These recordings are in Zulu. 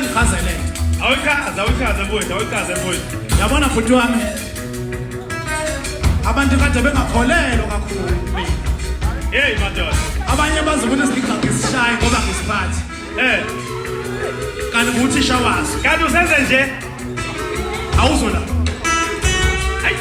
ngichazele. Awuchaze mfowethu. Yabona bhuti wami. Abantu kade bengakholelwa kakhulu mina. Hey madoda. Abanye bazobona ngisishaye ngoba ngisiphathi. Kanti nguthisha wazo. Kanti usenze nje? Awuzola. Hayi.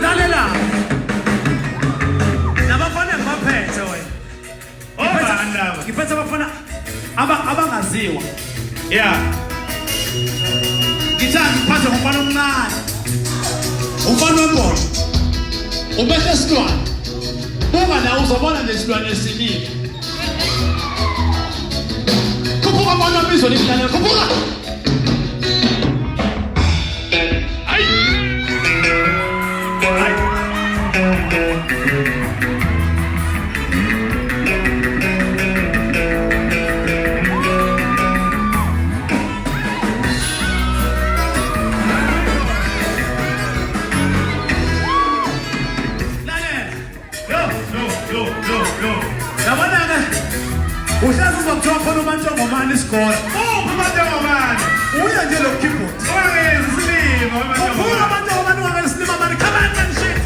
Lalela. Nabafana ngibaphethe wena. Ngiphethe abafana abangaziwa. Yeah. Ngithanda ngiphathe ngomfana omncane. Umfana wembona. Ubethe isilwane. Buka la uzobona lesilwane esilile. Khuphuka manje ambizo lihlala. Khuphuka. Yabona-ke uhlazi uzokuthiwa khona uMantongomane isikole. uMantongomane Uya nje lo keyboard. Silima uMantongomane ungasilima mani. Come on man shit.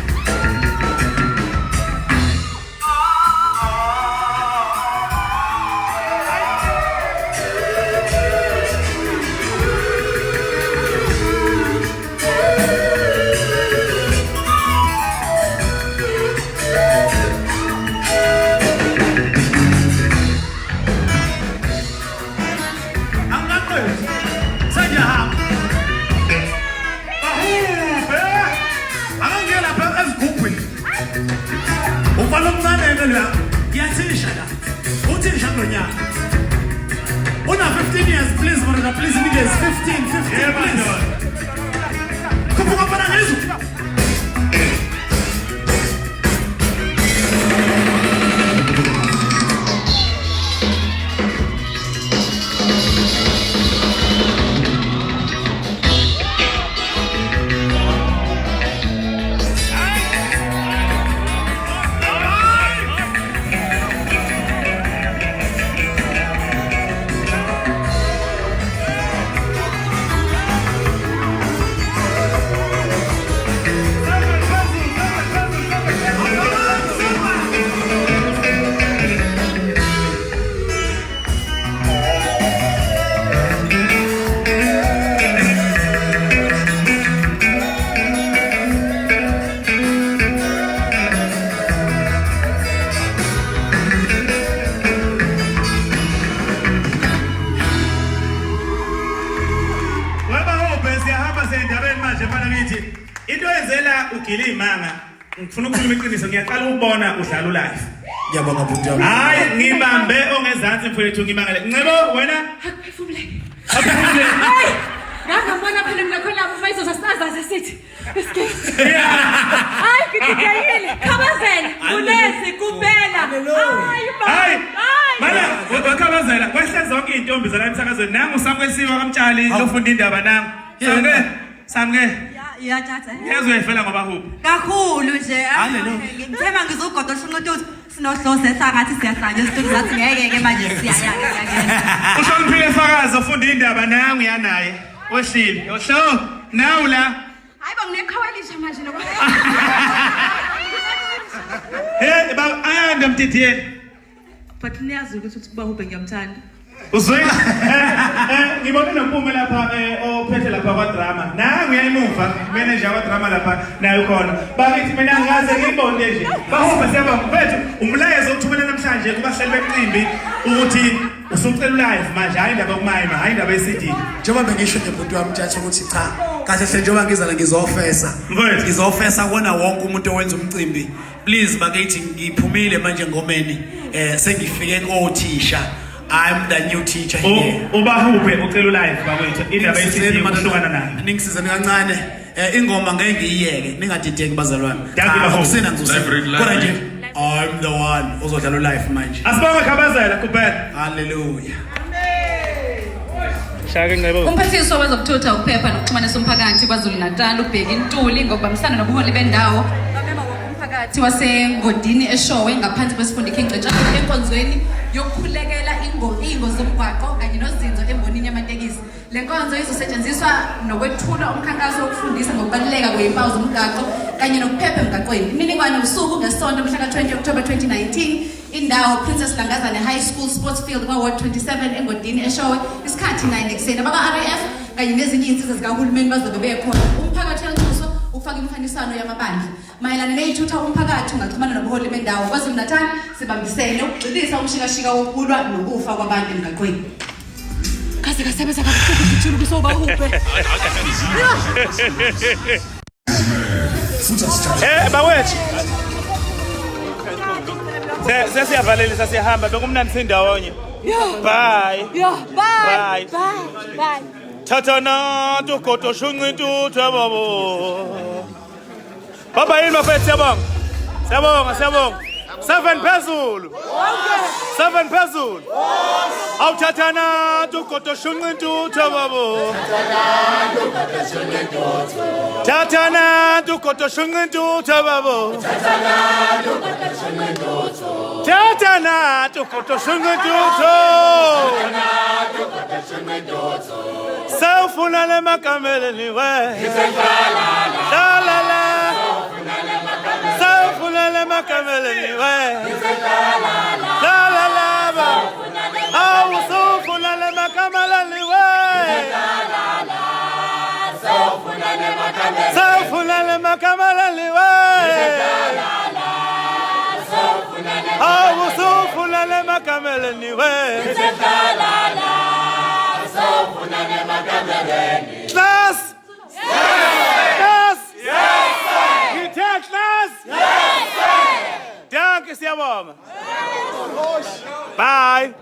Ufalo mncane la. Ngiyathisha la. Uthisha ngonyaka. Una 15 years please brother please niggas 15 please. Khuphuka bana ngizwe. Into ezela ugile imanga ngifuna ukukhuluma iqiniso ngiyaqala ukubona udlala live. Ngiyabonga bhuti wami. Hayi ngibambe ongezansi mfowethu ngimangale. Ncebo wena Akuphefumule. Akuphefumule. Hayi. Ngangabona phela mina khona lapho mayizoza sisazaza sithi. Hayi ngidikayile. Khabazela. Kulesi kuphela. Hayi. Mala wakhabazela kwehle zonke izintombi zala emsakazweni nangu uSamkwesiwa kaMtshali lofunda indaba nangu. Samke. Ya tata. Yazwefela ngoba huphi? Kakhulu nje. Ngithema ngizogoda ushunqo uthi sinohlose sangathi siyahlanya isitulo zathi ngeke manje siyaya. Ushongiphile fakazi ufunda indaba nangu yanaye. Ohlile. Ohlo. Nawu la. Hayi banginekhawalisha manje lokho. Hey ba ayanda mtithiyeni. But niyazi ukuthi kuba ube ngiyamthanda. Uzwe ngibona noMpume lapha ophethe lapha kwa drama nangu uyayimuva manager wa drama lapha nayo khona bakithi mina ngaze ngibonde nje bahamba siyaba mfethu umlayezo othumela namhlanje kubahleli beqimbi ukuthi usucela live manje hayi indaba okumayima hayi indaba yeCD njengoba bengisho nebhuti wami Tjatha ukuthi cha kahle hle njengoba ngizala ngizofesa kona wonke umuntu owenza umcimbi please bakithi ngiphumile manje ngomeni sengifike kothisha I'm the new teacher here. Ubahuphe ucela live bakwethu indaba ethi ukuhlukana nayo. Ningisizani kancane. Ingoma ngeke ngiyiyeke. Ningadideki bazalwane. Akusina ngizosela. Kodwa nje I'm the one ozodlala live manje. Asibonge khabazela kuphela. Hallelujah. Umphathiswa wezokuthutha ukuphepha nokuxhumanisa umphakathi kwaZulu Natal ubheka intuli ngokubambisana nobuholi bendawo bamema umphakathi waseNgodini eShowe ngaphansi kwesifundo ikhingcetshana enkonzweni yokukhulekela ingozi zomgwaqo kanye nozinzo embonini yamatekisi. Le nkonzo izosetshenziswa nokwethula umkhankaso wokufundisa ngokubaluleka kwezimpawu zomgwaqo kanye nokuphepha emgwaqweni. Imininingwane usuku ngesonto mhla ka-20 October 2019 indawo Princess Langazane High School Sports Field kwa-Ward 27 engodini eShowe isikhathi 9 ekuseni. Abaka-RAF kanye nezinye izinsiza zikahulumeni bazobe bekhona. Umphakathi uyanxuswa ukufaka imfaniswano yamabandla mayelana ney'thutha umphakathi ungaxhumana nobuholi bendawo kwaZulu Natal sibambisene ukugxilisa umshikashika wokulwa nokufa kwabantu emgaqweni. Kaze kasebenza kabuhlungu kuthula kusoba uhuphe. Bawethu. Sesiyavalelisa siyahamba bekumnandi sindawonye. Bye. Bye. Bye. Bye. Thathana tugodo shunqintu babo. Baba yini bafethu siyabonga. Siyabonga. 7 phezulu. 7 phezulu. Awuthathana tugodo shunqintu babo. Thathana tugodo shunqintu babo. Thathana tugodo shunqintu. Sawufuna le makameleni we. La. Sawufuna le makameleni we. La ba. Awu sawufuna le makameleni we. Sawufuna le makameleni we. Awu sawufuna le makameleni we. Class! Yes! You take class? Yes, sir! Danke, siyabonga. Bye.